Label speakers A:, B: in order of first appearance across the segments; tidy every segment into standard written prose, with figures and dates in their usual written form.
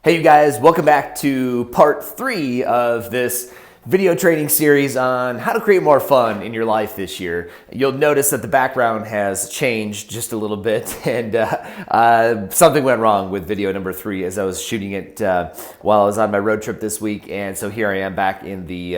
A: Hey you guys, welcome back to part 3 of this video training series on how to create more fun in your life this year. You'll notice that the background has changed just a little bit, and something went wrong with video number 3 as I was shooting it while I was on my road trip this week. And so here I am back in the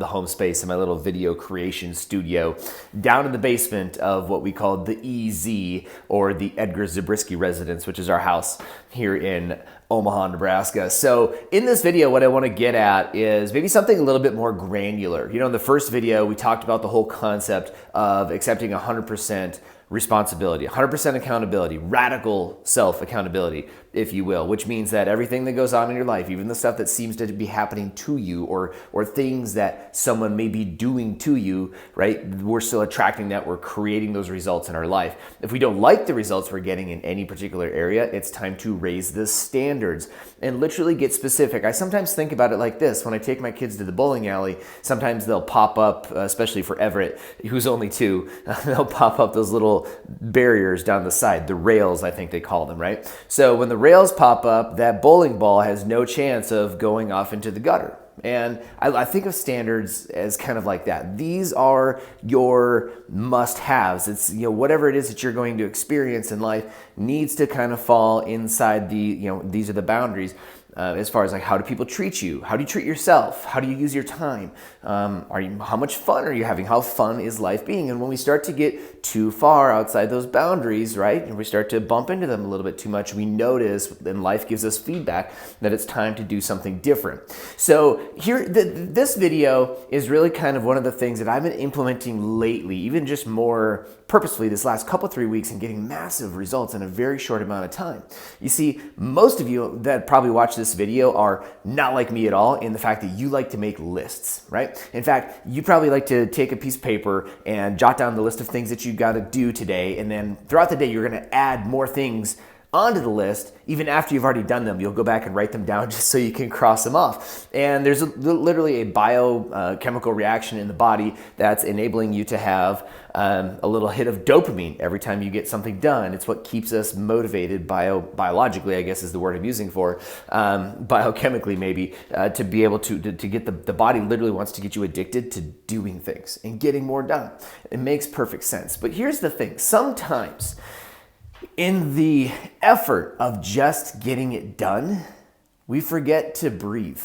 A: home space in my little video creation studio down in the basement of what we call the EZ, or the Edgar Zabriskie residence, which is our house here in Omaha, Nebraska. So in this video, what I want to get at is maybe something a little bit more granular. You know, in the first video, we talked about the whole concept of accepting 100% responsibility, 100% accountability, radical self-accountability, if you will, which means that everything that goes on in your life, even the stuff that seems to be happening to you, or things that someone may be doing to you, right? We're still attracting that. We're creating those results in our life. If we don't like the results we're getting in any particular area, it's time to raise the standards and literally get specific. I sometimes think about it like this. When I take my kids to the bowling alley, sometimes they'll pop up, especially for Everett, who's only 2, they'll pop up those little barriers down the side, the rails, I think they call them, right? So when the rails pop up, that bowling ball has no chance of going off into the gutter. And I think of standards as kind of like that. These are your must-haves. It's, you know, whatever it is that you're going to experience in life needs to kind of fall inside the, you know, these are the boundaries. As far as like, how do people treat you? How do you treat yourself? How do you use your time? How much fun are you having? How fun is life being? And when we start to get too far outside those boundaries, right, and we start to bump into them a little bit too much, we notice, and life gives us feedback that it's time to do something different. So here, this video is really kind of one of the things that I've been implementing lately, even just more purposefully this last couple 3 weeks, and getting massive results in a very short amount of time. You see, most of you that probably watch this video are not like me at all in the fact that you like to make lists, right? In fact, you probably like to take a piece of paper and jot down the list of things that you got to do today, and then throughout the day you're going to add more things onto the list. Even after you've already done them, you'll go back and write them down just so you can cross them off. And there's literally a biochemical reaction in the body that's enabling you to have a little hit of dopamine every time you get something done. It's what keeps us motivated biologically, I guess is the word I'm using for, biochemically maybe, to be able to get the body literally wants to get you addicted to doing things and getting more done. It makes perfect sense. But here's the thing. Sometimes in the effort of just getting it done, we forget to breathe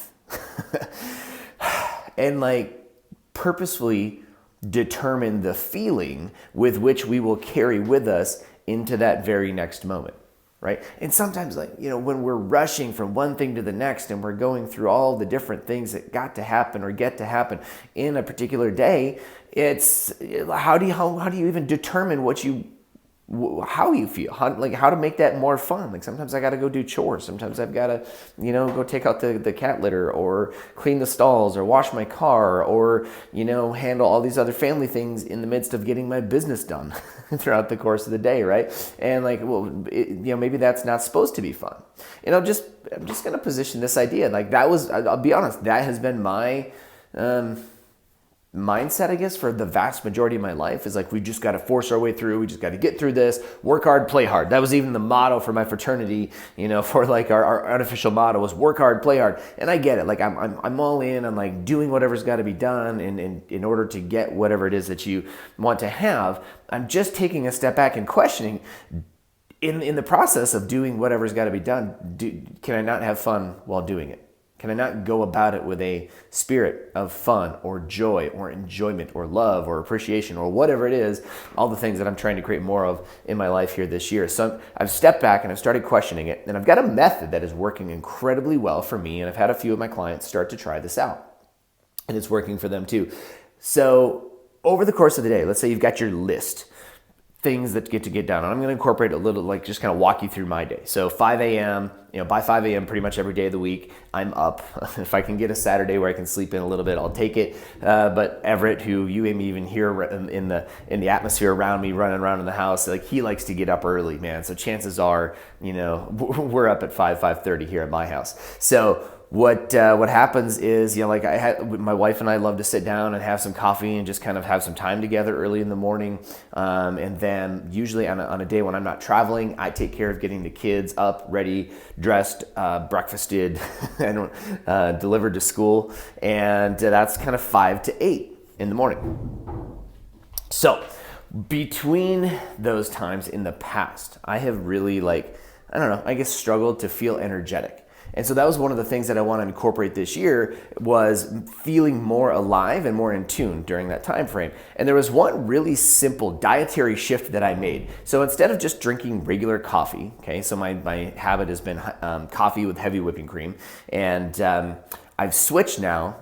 A: and like purposefully determine the feeling with which we will carry with us into that very next moment, right? And sometimes, like, you know, when we're rushing from one thing to the next and we're going through all the different things that got to happen or get to happen in a particular day, it's how do you even determine how you feel, how to make that more fun? Like, sometimes I got to go do chores. Sometimes I've got to, you know, go take out the cat litter, or clean the stalls, or wash my car, or, you know, handle all these other family things in the midst of getting my business done throughout the course of the day, right? And like, well, you know, maybe that's not supposed to be fun. And I'm just going to position this idea. Like, I'll be honest, that has been my mindset, I guess, for the vast majority of my life, is like, we just got to force our way through. We just got to get through this, work hard, play hard. That was even the motto for my fraternity, you know, for like our unofficial motto was work hard, play hard. And I get it. Like, I'm all in on like doing whatever's got to be done in order to get whatever it is that you want to have. I'm just taking a step back and questioning, in the process of doing whatever's got to be done, can I not have fun while doing it? Can I not go about it with a spirit of fun or joy or enjoyment or love or appreciation or whatever it is, all the things that I'm trying to create more of in my life here this year? So I've stepped back and I've started questioning it, and I've got a method that is working incredibly well for me, and I've had a few of my clients start to try this out, and it's working for them too. So over the course of the day, let's say you've got your list, things that get done. And I'm going to incorporate a little, like, just kind of walk you through my day. So 5 a.m., you know, by 5 a.m. pretty much every day of the week, I'm up. If I can get a Saturday where I can sleep in a little bit, I'll take it. But Everett, who you may even hear in the atmosphere around me, running around in the house, like, he likes to get up early, man. So chances are, you know, we're up at 5:30 here at my house. So what happens is, like my wife and I love to sit down and have some coffee and just kind of have some time together early in the morning. And then usually on a day when I'm not traveling, I take care of getting the kids up, ready, dressed, breakfasted, and delivered to school. And that's kind of 5 to 8 in the morning. So between those times in the past, I have really struggled to feel energetic. And so that was one of the things that I want to incorporate this year, was feeling more alive and more in tune during that time frame. And there was one really simple dietary shift that I made. So instead of just drinking regular coffee, okay, so my habit has been coffee with heavy whipping cream, and I've switched now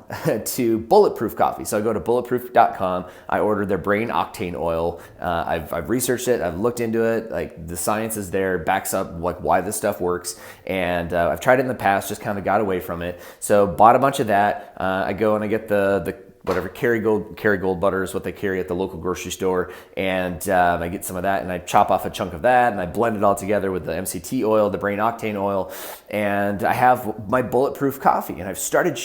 A: to Bulletproof coffee. So I go to bulletproof.com. I order their Brain Octane oil. I've researched it. I've looked into it. Like, the science is there, backs up like why this stuff works. And I've tried it in the past, just kind of got away from it. So bought a bunch of that. I go and I get the whatever Kerrygold butter is what they carry at the local grocery store, and I get some of that, and I chop off a chunk of that, and I blend it all together with the MCT oil, the Brain Octane oil, and I have my Bulletproof coffee, and I've started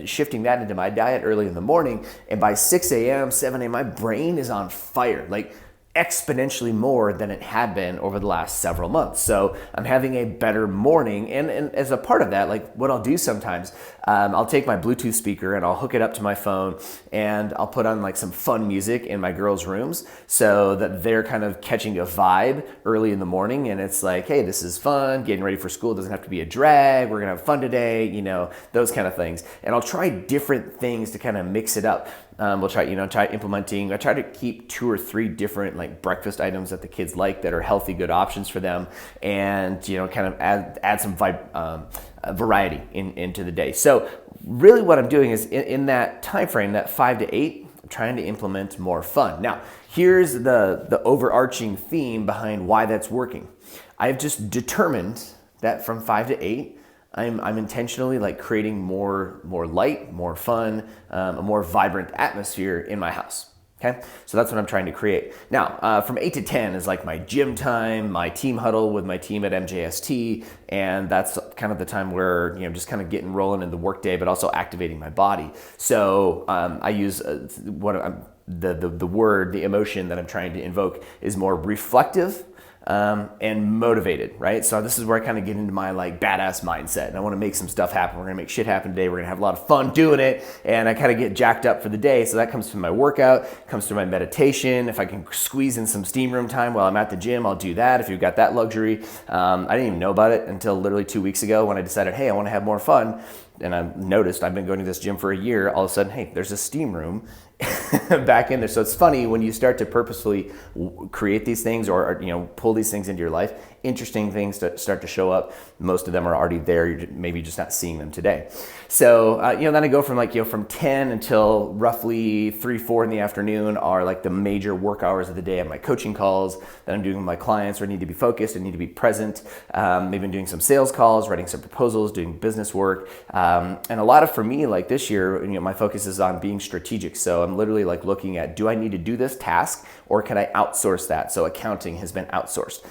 A: shifting that into my diet early in the morning, and by 6 a.m., 7 a.m., my brain is on fire, like exponentially more than it had been over the last several months. So I'm having a better morning, and as a part of that, like what I'll do sometimes, I'll take my Bluetooth speaker and I'll hook it up to my phone, and I'll put on like some fun music in my girls' rooms so that they're kind of catching a vibe early in the morning, and it's like, hey, this is fun, getting ready for school, it doesn't have to be a drag, we're gonna have fun today, those kind of things. And I'll try different things to kind of mix it up. We'll try implementing. I try to keep 2 or 3 different like breakfast items that the kids like, that are healthy, good options for them, and kind of add some variety into the day. So really, what I'm doing is in that time frame, that 5 to 8, I'm trying to implement more fun. Now, here's the overarching theme behind why that's working. I've just determined that from 5 to 8. I'm intentionally like creating more light, more fun, a more vibrant atmosphere in my house. Okay, so that's what I'm trying to create. Now, from 8 to 10 is like my gym time, my team huddle with my team at MJST, and that's kind of the time where just kind of getting rolling in the workday, but also activating my body. So I use the emotion that I'm trying to invoke is more reflective. And motivated, right? So this is where I kind of get into my like badass mindset, and I want to make some stuff happen. We're gonna make shit happen today. We're gonna have a lot of fun doing it, and I kind of get jacked up for the day. So that comes from my workout, comes through my meditation. If I can squeeze in some steam room time while I'm at the gym, I'll do that. If you've got that luxury, I didn't even know about it until literally 2 weeks ago when I decided, hey, I want to have more fun. And I noticed I've been going to this gym for a year. All of a sudden, hey, there's a steam room back in there. So it's funny when you start to purposefully create these things, or pull these things into your life. Interesting things start to show up. Most of them are already there. You're maybe just not seeing them today. So then I go from 10 until roughly 3-4 in the afternoon are like the major work hours of the day. I have my coaching calls that I'm doing with my clients, where I need to be focused, I need to be present. Maybe doing some sales calls, writing some proposals, doing business work. And a lot of, for me, like this year, my focus is on being strategic. So I'm literally like looking at, do I need to do this task, or can I outsource that? So accounting has been outsourced.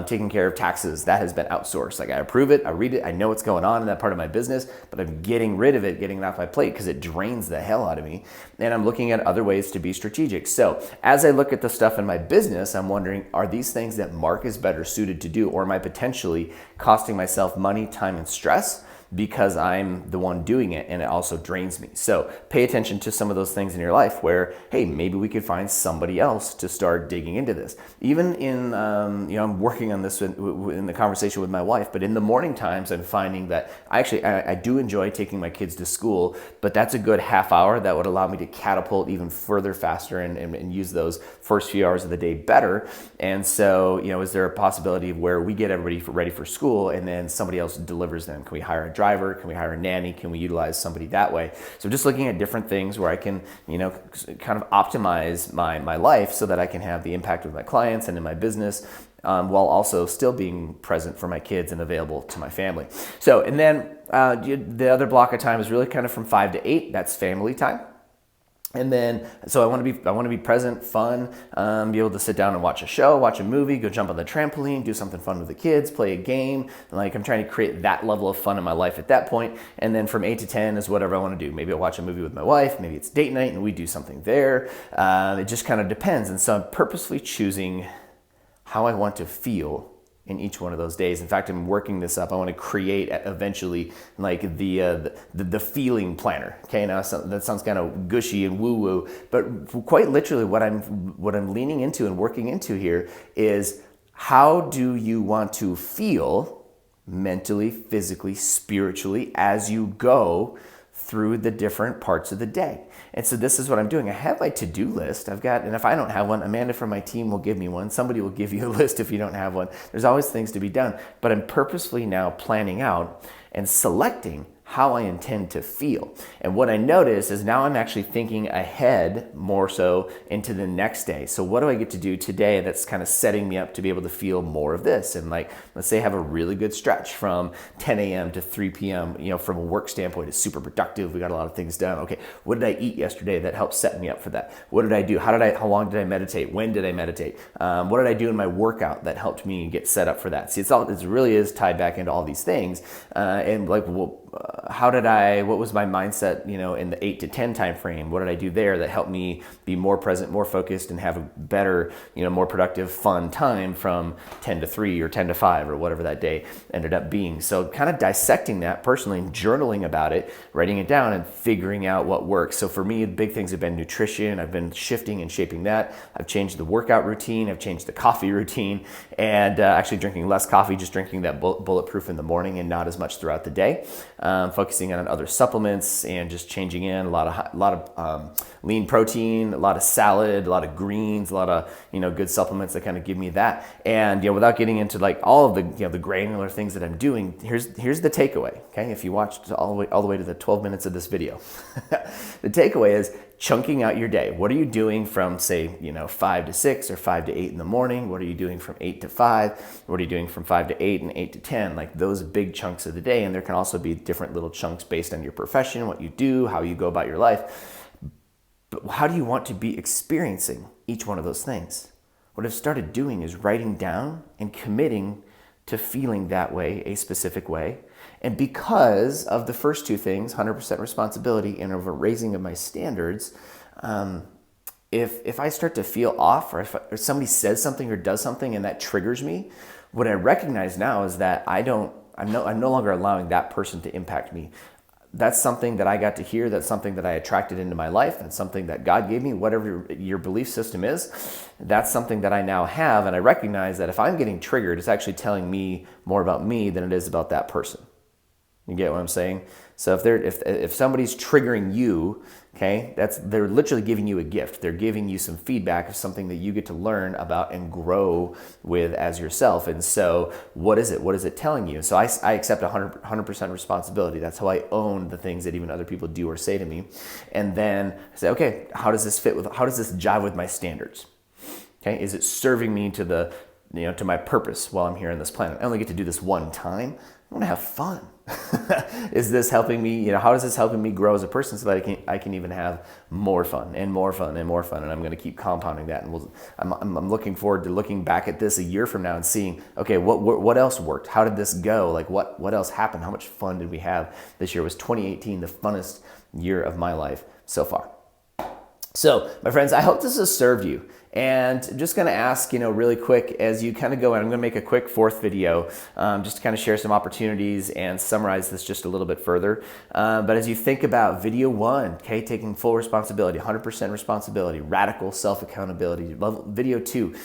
A: Taking care of taxes, that has been outsourced. Like, I approve it, I read it, I know what's going on in that part of my business, but I'm getting rid of it, getting it off my plate, because it drains the hell out of me. And I'm looking at other ways to be strategic. So as I look at the stuff in my business, I'm wondering, are these things that Mark is better suited to do, or am I potentially costing myself money, time, and stress because I'm the one doing it, and it also drains me? So pay attention to some of those things in your life where, hey, maybe we could find somebody else to start digging into this. Even in, I'm working on this in the conversation with my wife, but in the morning times, I'm finding that I do enjoy taking my kids to school, but that's a good half hour that would allow me to catapult even further faster and use those first few hours of the day better. And so, is there a possibility of where we get everybody ready for school and then somebody else delivers them? Can we hire a driver? Can we hire a nanny? Can we utilize somebody that way? So just looking at different things where I can, kind of optimize my life so that I can have the impact with my clients and in my business, while also still being present for my kids and available to my family. So, and then the other block of time is really kind of from 5 to 8. That's family time. And then, so I want to be present, fun, be able to sit down and watch a show, watch a movie, go jump on the trampoline, do something fun with the kids, play a game. Like, I'm trying to create that level of fun in my life at that point. And then from 8 to 10 is whatever I want to do. Maybe I'll watch a movie with my wife. Maybe it's date night and we do something there. It just kind of depends. And so I'm purposefully choosing how I want to feel in each one of those days. In fact, I'm working this up. I want to create eventually like the feeling planner. Okay, now that sounds kind of gushy and woo woo, but quite literally, what I'm leaning into and working into here is, how do you want to feel mentally, physically, spiritually as you go through the different parts of the day? And so this is what I'm doing. I have my to-do list. And if I don't have one, Amanda from my team will give me one. Somebody will give you a list if you don't have one. There's always things to be done. But I'm purposefully now planning out and selecting how I intend to feel. And what I notice is now I'm actually thinking ahead more so into the next day. So what do I get to do today that's kind of setting me up to be able to feel more of this? And like, let's say I have a really good stretch from 10 a.m. to 3 p.m. From a work standpoint, it's super productive. We got a lot of things done. Okay, what did I eat yesterday that helped set me up for that? What did I do? How long did I meditate? When did I meditate? What did I do in my workout that helped me get set up for that? See, it really is tied back into all these things. And like, well, what was my mindset, in the 8 to 10 time frame? What did I do there that helped me be more present, more focused, and have a better, more productive, fun time from 10 to 3 or 10 to 5 or whatever that day ended up being? So kind of dissecting that personally and journaling about it, writing it down and figuring out what works. So for me, the big things have been nutrition. I've been shifting and shaping that. I've changed the workout routine. I've changed the coffee routine, and actually drinking less coffee, just drinking that bulletproof in the morning and not as much throughout the day. Focusing on other supplements and just changing in a lot of lean protein, a lot of salad, a lot of greens, a lot of good supplements that kind of give me that. And without getting into like all of the granular things that I'm doing, here's the takeaway. Okay, if you watched all the way to the 12 minutes of this video, the takeaway is chunking out your day. What are you doing from, say, 5 to 6 or 5 to 8 in the morning? What are you doing from 8 to 5? What are you doing from 5 to 8 and 8 to 10? Like those big chunks of the day. And there can also be different little chunks based on your profession, what you do, how you go about your life. But how do you want to be experiencing each one of those things? What I've started doing is writing down and committing to feeling that way, a specific way. And because of the first two things, 100% responsibility and over raising of my standards, if I start to feel off, or if somebody says something or does something and that triggers me, what I recognize now is that I'm no longer allowing that person to impact me. That's something that I got to hear. That's something that I attracted into my life. That's something that God gave me, whatever your belief system is. That's something that I now have. And I recognize that if I'm getting triggered, it's actually telling me more about me than it is about that person. You get what I'm saying? So if somebody's triggering you, okay, they're literally giving you a gift. They're giving you some feedback of something that you get to learn about and grow with as yourself. And so what is it? What is it telling you? So I accept 100% responsibility. That's how I own the things that even other people do or say to me. And then I say, okay, how does this jive with my standards? Okay, is it serving me to to my purpose while I'm here on this planet? I only get to do this one time. I want to have fun. Is this helping me? How is this helping me grow as a person so that I can even have more fun and more fun and more fun? And I'm going to keep compounding that. And I'm looking forward to looking back at this a year from now and seeing, okay, what else worked? How did this go? Like what else happened? How much fun did we have this year? Was 2018 the funnest year of my life so far? So, my friends, I hope this has served you. And I'm just going to ask, really quick as you kind of go in, I'm going to make a quick fourth video just to kind of share some opportunities and summarize this just a little bit further. But as you think about video 1, okay, taking full responsibility, 100% responsibility, radical self-accountability. Video 2,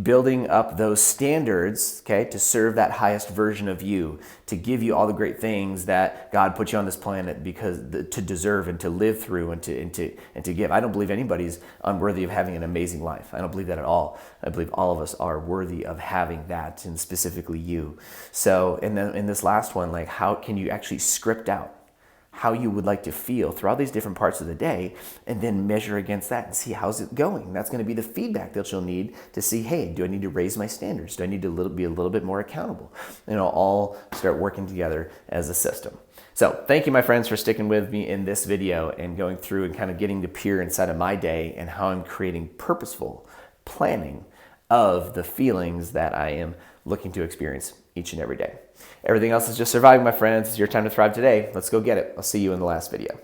A: building up those standards, okay, to serve that highest version of you, to give you all the great things that God put you on this planet to deserve and to live through and to give. I don't believe anybody's unworthy of having an amazing life. I don't believe that at all. I believe all of us are worthy of having that, and specifically you. So, and then in this last one, like how can you actually script out how you would like to feel throughout these different parts of the day, and then measure against that and see how's it going. That's going to be the feedback that you'll need to see, hey, do I need to raise my standards? Do I need to be a little bit more accountable? All start working together as a system. So thank you, my friends, for sticking with me in this video and going through and kind of getting to peer inside of my day and how I'm creating purposeful planning of the feelings that I am looking to experience each and every day. Everything else is just surviving, my friends. It's your time to thrive today. Let's go get it. I'll see you in the last video.